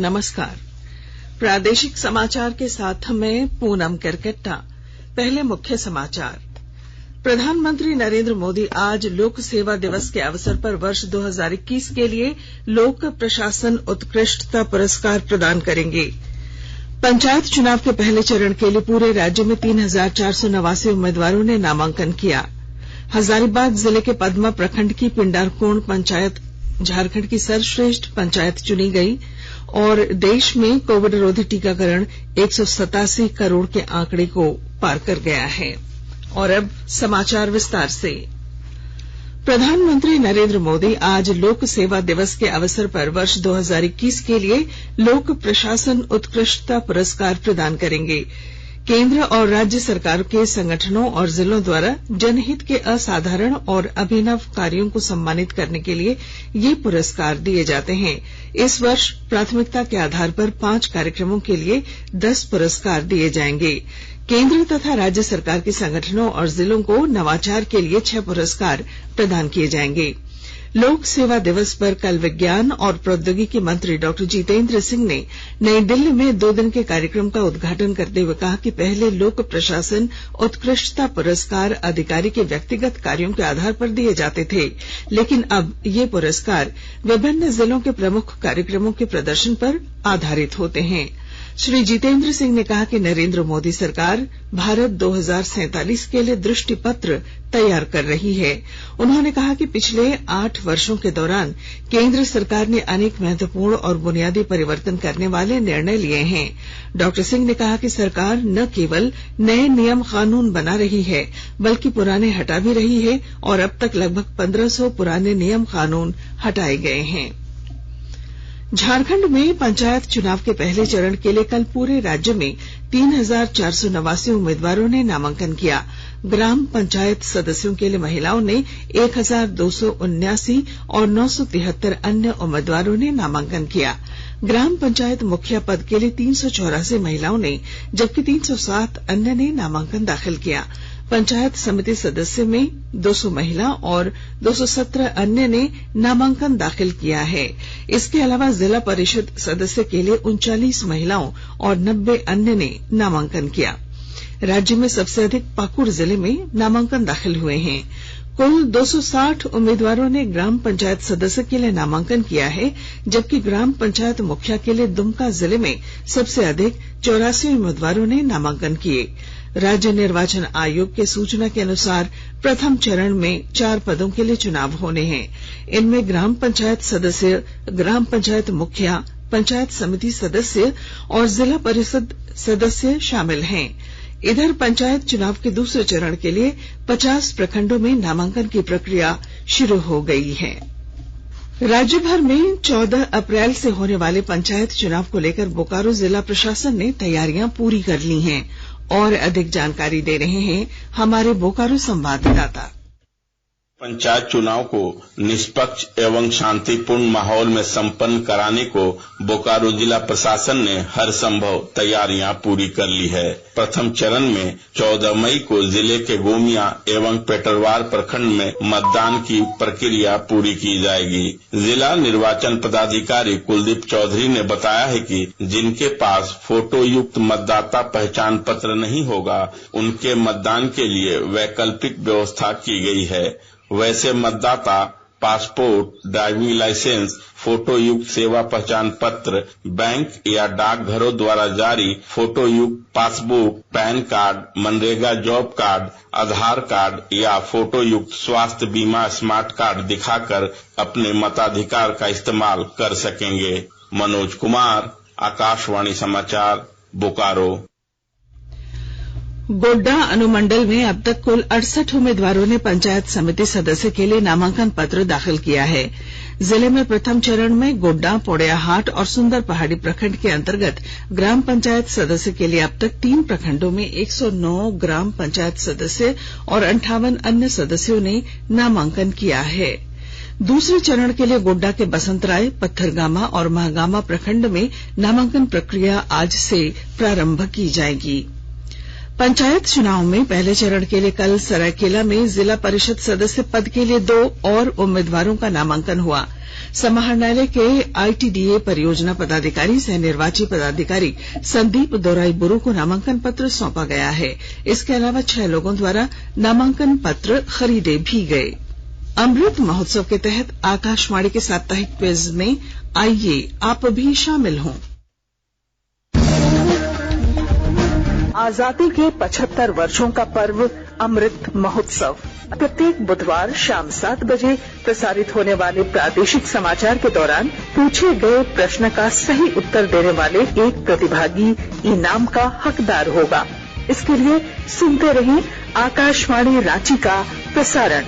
नमस्कार। प्रादेशिक समाचार के साथ मैं पूनम करकेट्टा। पहले मुख्य समाचार। प्रधानमंत्री नरेंद्र मोदी आज लोक सेवा दिवस के अवसर पर वर्ष 2021 के लिए लोक प्रशासन उत्कृष्टता पुरस्कार प्रदान करेंगे। पंचायत चुनाव के पहले चरण के लिए पूरे राज्य में 3489 उम्मीदवारों ने नामांकन किया। हजारीबाग जिले के पदमा प्रखंड की पिंडारकोण पंचायत झारखंड की सर्वश्रेष्ठ पंचायत चुनी गई और देश में कोविड रोधी टीकाकरण 187 करोड़ के आंकड़े को पार कर गया है। और अब समाचार विस्तार से। प्रधानमंत्री नरेंद्र मोदी आज लोक सेवा दिवस के अवसर पर वर्ष 2021 के लिए लोक प्रशासन उत्कृष्टता पुरस्कार प्रदान करेंगे। केंद्र और राज्य सरकार के संगठनों और जिलों द्वारा जनहित के असाधारण और अभिनव कार्यों को सम्मानित करने के लिए ये पुरस्कार दिए जाते हैं। इस वर्ष प्राथमिकता के आधार पर 5 कार्यक्रमों के लिए 10 पुरस्कार दिए जाएंगे। केंद्र तथा राज्य सरकार के संगठनों और जिलों को नवाचार के लिए 6 पुरस्कार प्रदान किए जाएंगे। लोक सेवा दिवस पर कल विज्ञान और प्रौद्योगिकी मंत्री डॉ जितेंद्र सिंह ने नई दिल्ली में 2 दिन के कार्यक्रम का उद्घाटन करते हुए कहा कि पहले लोक प्रशासन उत्कृष्टता पुरस्कार अधिकारी के व्यक्तिगत कार्यों के आधार पर दिए जाते थे, लेकिन अब ये पुरस्कार विभिन्न जिलों के प्रमुख कार्यक्रमों के प्रदर्शन पर आधारित होते हैं। श्री जितेंद्र सिंह ने कहा कि नरेंद्र मोदी सरकार भारत 2047 के लिए दृष्टि पत्र तैयार कर रही है। उन्होंने कहा कि पिछले 8 वर्षों के दौरान केंद्र सरकार ने अनेक महत्वपूर्ण और बुनियादी परिवर्तन करने वाले निर्णय लिए हैं। डॉ सिंह ने कहा कि सरकार न केवल नए नियम कानून बना रही है बल्कि पुराने हटा भी रही है और अब तक लगभग 1500 पुराने नियम कानून हटाए गए हैं। झारखंड में पंचायत चुनाव के पहले चरण के लिए कल पूरे राज्य में 3489 उम्मीदवारों ने नामांकन किया। ग्राम पंचायत सदस्यों के लिए महिलाओं ने 1279 और 973 अन्य उम्मीदवारों ने नामांकन किया। ग्राम पंचायत मुखिया पद के लिए 384 महिलाओं ने जबकि 307 अन्य ने नामांकन दाखिल किया। पंचायत समिति सदस्य में 200 महिला और 217 अन्य ने नामांकन दाखिल किया है। इसके अलावा जिला परिषद सदस्य के लिए 39 महिलाओं और 90 अन्य ने नामांकन किया। राज्य में सबसे अधिक पाकुड़ जिले में नामांकन दाखिल हुए हैं। कुल 260 उम्मीदवारों ने ग्राम पंचायत सदस्य के लिए नामांकन किया है, जबकि ग्राम पंचायत मुखिया के लिए दुमका जिले में सबसे अधिक 84 उम्मीदवारों ने नामांकन किए। राज्य निर्वाचन आयोग के सूचना के अनुसार प्रथम चरण में 4 पदों के लिए चुनाव होने हैं। इनमें ग्राम पंचायत सदस्य, ग्राम पंचायत मुखिया, पंचायत समिति सदस्य और जिला परिषद सदस्य शामिल हैं। इधर पंचायत चुनाव के दूसरे चरण के लिए 50 प्रखंडों में नामांकन की प्रक्रिया शुरू हो गई है। राज्य भर में 14 अप्रैल से होने वाले पंचायत चुनाव को लेकर बोकारो जिला प्रशासन ने तैयारियां पूरी कर ली हैं। और अधिक जानकारी दे रहे हैं हमारे बोकारो संवाददाता। पंचायत चुनाव को निष्पक्ष एवं शांतिपूर्ण माहौल में संपन्न कराने को बोकारो जिला प्रशासन ने हर संभव तैयारियां पूरी कर ली है। प्रथम चरण में 14 मई को जिले के गोमिया एवं पेटरवार प्रखंड में मतदान की प्रक्रिया पूरी की जाएगी। जिला निर्वाचन पदाधिकारी कुलदीप चौधरी ने बताया है कि जिनके पास फोटो युक्त मतदाता पहचान पत्र नहीं होगा, उनके मतदान के लिए वैकल्पिक व्यवस्था की गई है। वैसे मतदाता पासपोर्ट, ड्राइविंग लाइसेंस, फोटो युक्त सेवा पहचान पत्र, बैंक या डाकघरों द्वारा जारी फोटो युक्त passbook, PAN card, MNREGA job card, Aadhaar card या फोटो युक्त स्वास्थ्य बीमा स्मार्ट कार्ड दिखाकर अपने मताधिकार का इस्तेमाल कर सकेंगे। मनोज कुमार, आकाशवाणी समाचार, बोकारो। गोड्डा अनुमंडल में अब तक कुल 68 उम्मीदवारों ने पंचायत समिति सदस्य के लिए नामांकन पत्र दाखिल किया है। जिले में प्रथम चरण में गोड्डा, पोड़ैयाहाट और सुंदर पहाड़ी प्रखंड के अंतर्गत ग्राम पंचायत सदस्य के लिए अब तक 3 प्रखंडों में 109 ग्राम पंचायत सदस्य और 58 अन्य सदस्यों ने नामांकन किया है। दूसरे चरण के लिए गोड्डा के बसंतराय, पत्थरगामा और महागामा प्रखंड में नामांकन प्रक्रिया आज से प्रारंभ की जाएगी। पंचायत चुनाव में पहले चरण के लिए कल सरायकेला में जिला परिषद सदस्य पद के लिए 2 और उम्मीदवारों का नामांकन हुआ। समाहरणालय के आईटीडीए परियोजना पदाधिकारी सह निर्वाची पदाधिकारी संदीप दोराईबुरु को नामांकन पत्र सौंपा गया है। इसके अलावा 6 लोगों द्वारा नामांकन पत्र खरीदे भी गए। अमृत महोत्सव के तहत आकाशवाणी के साप्ताहिक क्विज में आइए आप भी शामिल हों। आजादी के 75 वर्षों का पर्व अमृत महोत्सव प्रत्येक बुधवार शाम 7 बजे प्रसारित होने वाले प्रादेशिक समाचार के दौरान पूछे गए प्रश्न का सही उत्तर देने वाले एक प्रतिभागी इनाम का हकदार होगा। इसके लिए सुनते रहें आकाशवाणी रांची का प्रसारण।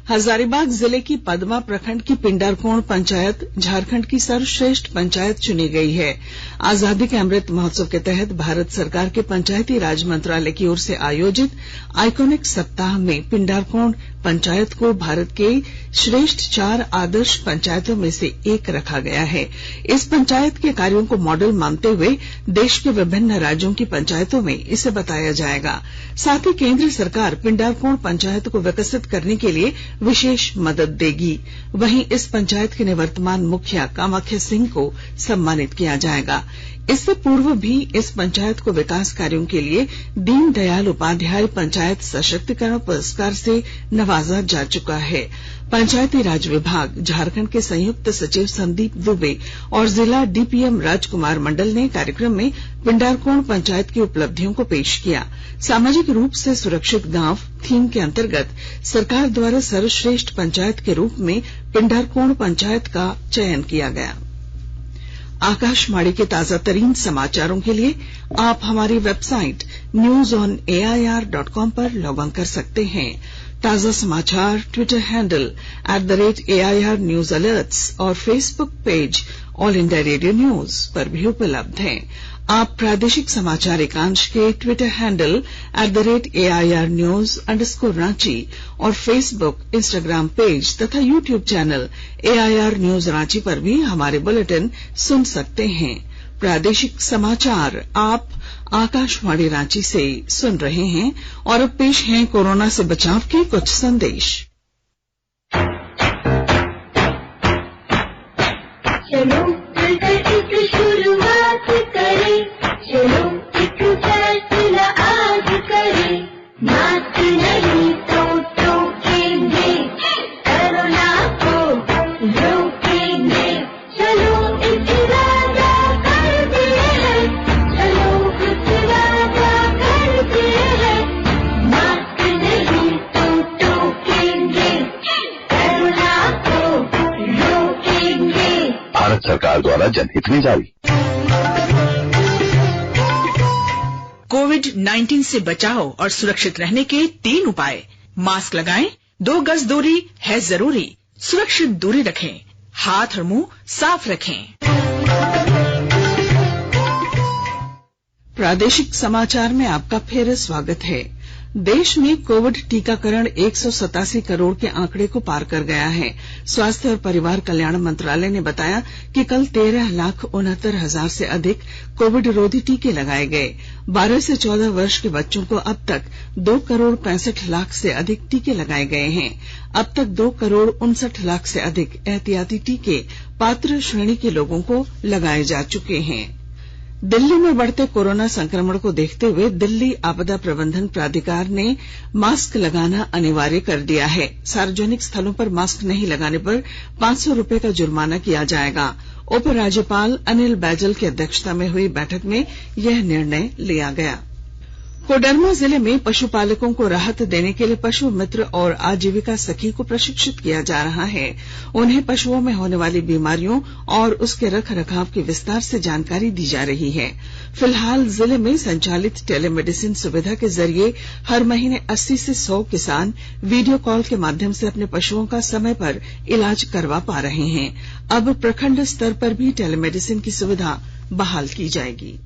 हजारीबाग जिले की पदमा प्रखंड की पिंडारकोण पंचायत झारखंड की सर्वश्रेष्ठ पंचायत चुनी गई है। आजादी के अमृत महोत्सव के तहत भारत सरकार के पंचायती राज मंत्रालय की ओर से आयोजित आइकॉनिक सप्ताह में पिंडारकोण पंचायत को भारत के श्रेष्ठ 4 आदर्श पंचायतों में से एक रखा गया है। इस पंचायत के कार्यों को मॉडल मानते हुए देश के विभिन्न राज्यों की पंचायतों में इसे बताया जाएगा। साथ ही केंद्र सरकार पिंडारकोण पंचायत को विकसित करने के लिए विशेष मदद देगी। वहीं इस पंचायत के निवर्तमान मुखिया कामाख्या सिंह को सम्मानित किया जाएगा। इससे पूर्व भी इस पंचायत को विकास कार्यों के लिए दीनदयाल उपाध्याय पंचायत सशक्तिकरण पुरस्कार से नवाजा जा चुका है। पंचायती राज विभाग झारखंड के संयुक्त सचिव संदीप दुबे और जिला डीपीएम राजकुमार मंडल ने कार्यक्रम में पिंडारकोण पंचायत की उपलब्धियों को पेश किया। सामाजिक रूप से सुरक्षित गांव थीम के अंतर्गत सरकार द्वारा सर्वश्रेष्ठ पंचायत के रूप में पिंडारकोण पंचायत का चयन किया गया। आकाशवाणी के ताजा तरीन समाचारों के लिए आप हमारी वेबसाइट newsonair.com पर लॉग ऑन कर सकते हैं। ताजा समाचार Twitter handle @AIR News Alerts और Facebook page all India radio news पर भी उपलब्ध हैं। आप प्रादेशिक समाचार एकांश के ट्विटर हैंडल @AIR News_Ranchi और फेसबुक इंस्टाग्राम पेज तथा YouTube channel AIR News Ranchi पर भी हमारे बुलेटिन सुन सकते हैं। प्रादेशिक समाचार आप आकाशवाणी रांची से सुन रहे हैं और अब पेश हैं कोरोना से बचाव के कुछ संदेश। चलो मिलकर एक शुरुआत करें, चलो एक फैसला आज करें, मास्क नहीं तो टोकेंगे, कोरोना को रोकेंगे, चलो एक वादा करते हैं, चलो एक वादा करते हैं, मास्क नहीं तो टोकेंगे, कोरोना को रोकेंगे। भारत सरकार द्वारा जनहित में जारी। कोविड-19 से बचाव और सुरक्षित रहने के 3 उपाय। मास्क लगाएं, 2 गज दूरी है जरूरी, सुरक्षित दूरी रखें, हाथ और मुंह साफ रखें। प्रादेशिक समाचार में आपका फिर स्वागत है। देश में कोविड टीकाकरण 187 करोड़ के आंकड़े को पार कर गया है। स्वास्थ्य और परिवार कल्याण मंत्रालय ने बताया कि कल 13,69,000 से अधिक कोविड रोधी टीके लगाए गए। 12 से 14 वर्ष के बच्चों को अब तक 2 करोड़ 65 लाख से अधिक टीके लगाए गए हैं। अब तक 2 करोड़ 59 लाख से अधिक एहतियाती टीके पात्र श्रेणी के लोगों को लगाए जा चुके हैं। दिल्ली में बढ़ते कोरोना संक्रमण को देखते हुए दिल्ली आपदा प्रबंधन प्राधिकार ने मास्क लगाना अनिवार्य कर दिया है। सार्वजनिक स्थलों पर मास्क नहीं लगाने पर 500 रुपए का जुर्माना किया जाएगा। उपराज्यपाल अनिल बैजल की अध्यक्षता में हुई बैठक में यह निर्णय लिया गया। कोडरमा जिले में पशुपालकों को राहत देने के लिए पशु मित्र और आजीविका सखी को प्रशिक्षित किया जा रहा है। उन्हें पशुओं में होने वाली बीमारियों और उसके रख रखाव की विस्तार से जानकारी दी जा रही है। फिलहाल जिले में संचालित टेलीमेडिसिन सुविधा के जरिए हर महीने 80 से 100 किसान वीडियो कॉल के माध्यम से अपने पशुओं का समय पर इलाज करवा पा रहे हैं। अब प्रखंड स्तर पर भी टेलीमेडिसिन की सुविधा बहाल की जाएगी।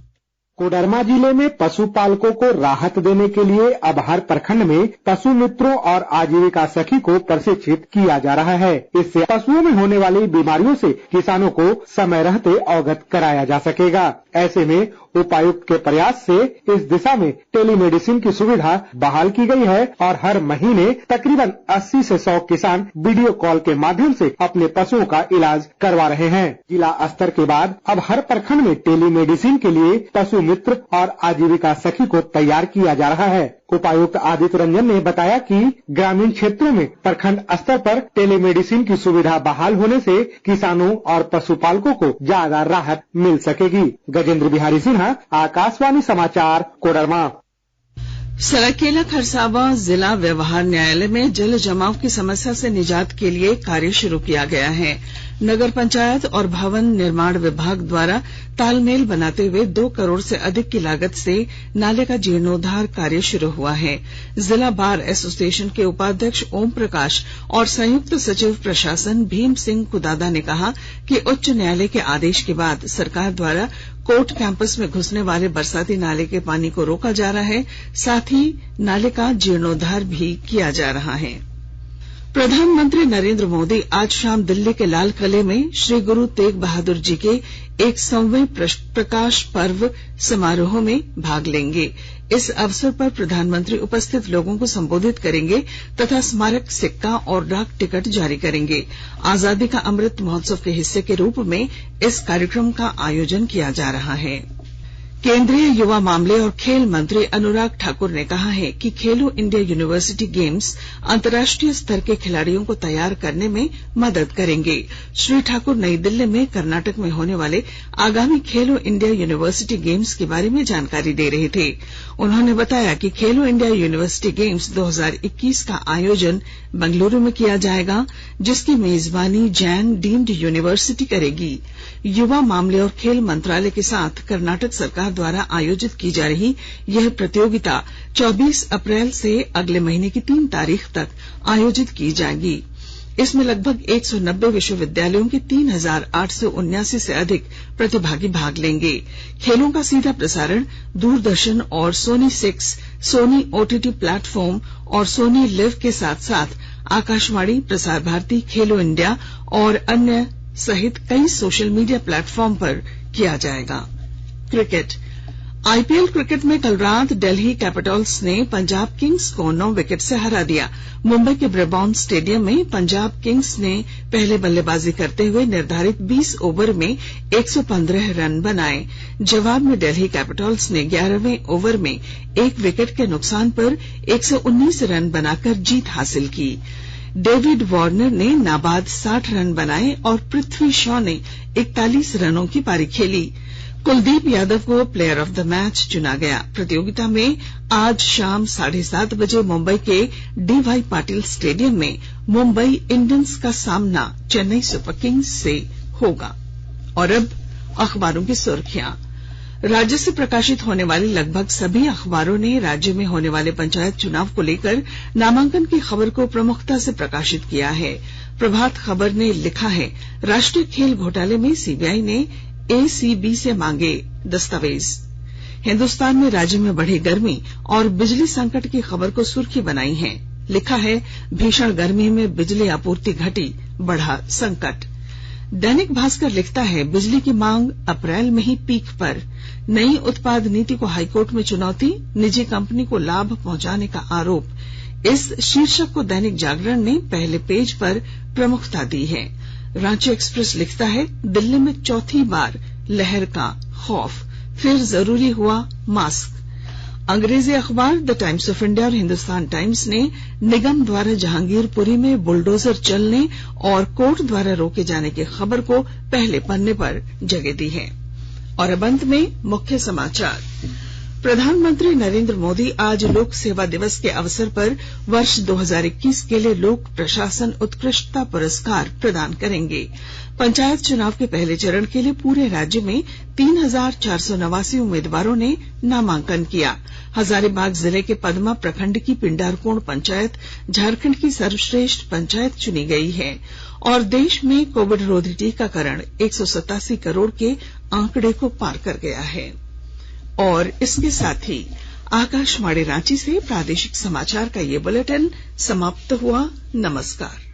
कोडरमा जिले में पशुपालकों को राहत देने के लिए अब हर प्रखंड में पशु मित्रों और आजीविका सखी को प्रशिक्षित किया जा रहा है। इससे पशुओं में होने वाली बीमारियों से किसानों को समय रहते अवगत कराया जा सकेगा। ऐसे में उपायुक्त के प्रयास से इस दिशा में टेलीमेडिसिन की सुविधा बहाल की गई है और हर महीने तकरीबन 80 से 100 किसान वीडियो कॉल के माध्यम से अपने पशुओं का इलाज करवा रहे हैं। जिला स्तर के बाद अब हर प्रखंड में टेलीमेडिसिन के लिए पशु मित्र और आजीविका सखी को तैयार किया जा रहा है। उपायुक्त आदित्य रंजन ने बताया कि ग्रामीण क्षेत्रों में प्रखंड स्तर पर टेलीमेडिसिन की सुविधा बहाल होने से किसानों और पशुपालकों को ज्यादा राहत मिल सकेगी। गजेंद्र बिहारी सिन्हा, आकाशवाणी समाचार, कोडरमा। सरायकेला खरसावां जिला व्यवहार न्यायालय में जल जमाव की समस्या से निजात के लिए कार्य शुरू किया गया है। नगर पंचायत और भवन निर्माण विभाग द्वारा तालमेल बनाते हुए 2 करोड़ से अधिक की लागत से नाले का जीर्णोद्धार कार्य शुरू हुआ है। जिला बार एसोसिएशन के उपाध्यक्ष ओम प्रकाश और संयुक्त सचिव प्रशासन भीम सिंह कुदादा ने कहा कि उच्च न्यायालय के आदेश के बाद सरकार द्वारा कोर्ट कैंपस में घुसने वाले बरसाती नाले के पानी को रोका जा रहा है, साथ ही नाले का जीर्णोद्धार भी किया जा रहा है। प्रधानमंत्री नरेंद्र मोदी आज शाम दिल्ली के लाल किले में श्री गुरु तेग बहादुर जी के 100वें प्रकाश पर्व समारोह में भाग लेंगे। इस अवसर पर प्रधानमंत्री उपस्थित लोगों को संबोधित करेंगे तथा स्मारक सिक्का और डाक टिकट जारी करेंगे। आजादी का अमृत महोत्सव के हिस्से के रूप में इस कार्यक्रम का आयोजन किया जा रहा है। केंद्रीय युवा मामले और खेल मंत्री अनुराग ठाकुर ने कहा है कि खेलो इंडिया यूनिवर्सिटी गेम्स अंतर्राष्ट्रीय स्तर के खिलाड़ियों को तैयार करने में मदद करेंगे। श्री ठाकुर नई दिल्ली में कर्नाटक में होने वाले आगामी खेलो इंडिया यूनिवर्सिटी गेम्स के बारे में जानकारी दे रहे थे। उन्होंने बताया कि खेलो इंडिया यूनिवर्सिटी गेम्स 2021 का आयोजन बेंगलुरु में किया जाएगा, जिसकी मेजबानी जैन डीम्ड यूनिवर्सिटी करेगी। युवा मामले और खेल मंत्रालय के साथ कर्नाटक सरकार द्वारा आयोजित की जा रही यह प्रतियोगिता 24 अप्रैल से अगले महीने की 3 तारीख तक आयोजित की जाएगी। इसमें लगभग 190 विश्वविद्यालयों के 3879 से अधिक प्रतिभागी भाग लेंगे। खेलों का सीधा प्रसारण दूरदर्शन और सोनी 6, सोनी ओटीटी प्लेटफॉर्म और सोनी लिव के साथ साथ आकाशवाणी, प्रसार भारती, खेलो इंडिया और अन्य सहित कई सोशल मीडिया प्लेटफॉर्म पर किया जाएगा। क्रिकेट। आईपीएल क्रिकेट में कल रात दिल्ली कैपिटल्स ने पंजाब किंग्स को 9 विकेट से हरा दिया। मुंबई के ब्रेबॉर्न स्टेडियम में पंजाब किंग्स ने पहले बल्लेबाजी करते हुए निर्धारित 20 ओवर में 115 रन बनाए। जवाब में दिल्ली कैपिटल्स ने 11वें ओवर में 1 विकेट के नुकसान पर 119 रन बनाकर जीत हासिल की। डेविड वार्नर ने नाबाद 60 रन बनाए और पृथ्वी शॉ ने 41 रनों की पारी खेली। कुलदीप यादव को प्लेयर ऑफ द मैच चुना गया। प्रतियोगिता में आज शाम 7:30 बजे मुंबई के डीवाई पाटिल स्टेडियम में मुंबई इंडियंस का सामना चेन्नई सुपर किंग्स से होगा। और अब अखबारों की सुर्खियां। राज्य से प्रकाशित होने वाले लगभग सभी अखबारों ने राज्य में होने वाले पंचायत चुनाव को लेकर नामांकन की खबर को प्रमुखता से प्रकाशित किया है। प्रभात खबर ने लिखा है, राष्ट्रीय खेल घोटाले में सीबीआई ने एसीबी से मांगे दस्तावेज। हिन्दुस्तान ने राज्य में बढ़ी गर्मी और बिजली संकट की खबर को सुर्खी बनाई है। लिखा है, भीषण गर्मी में बिजली आपूर्ति घटी, बढ़ा संकट। दैनिक भास्कर लिखता है, बिजली की मांग अप्रैल में ही पीक पर। नई उत्पाद नीति को हाईकोर्ट में चुनौती, निजी कंपनी को लाभ पहुंचाने का आरोप। इस शीर्षक को दैनिक जागरण ने पहले पेज पर प्रमुखता दी है। रांची एक्सप्रेस लिखता है, दिल्ली में चौथी बार लहर का खौफ, फिर जरूरी हुआ मास्क। अंग्रेजी अखबार द टाइम्स ऑफ इंडिया और हिंदुस्तान टाइम्स ने निगम द्वारा जहांगीरपुरी में बुलडोजर चलने और कोर्ट द्वारा रोके जाने की खबर को पहले पन्ने पर जगह दी है। और अब अंत में मुख्य समाचार। प्रधानमंत्री नरेंद्र मोदी आज लोक सेवा दिवस के अवसर पर वर्ष 2021 के लिए लोक प्रशासन उत्कृष्टता पुरस्कार प्रदान करेंगे। पंचायत चुनाव के पहले चरण के लिए पूरे राज्य में 3489 उम्मीदवारों ने नामांकन किया। हजारीबाग जिले के पदमा प्रखंड की पिंडारकोण पंचायत झारखंड की सर्वश्रेष्ठ पंचायत चुनी गई है। और देश में कोविड रोधी टीकाकरण 187 करोड़ के आंकड़े को पार कर गया है। और इसके साथ ही आकाशवाणी रांची से प्रादेशिक समाचार का ये बुलेटिन समाप्त हुआ। नमस्कार।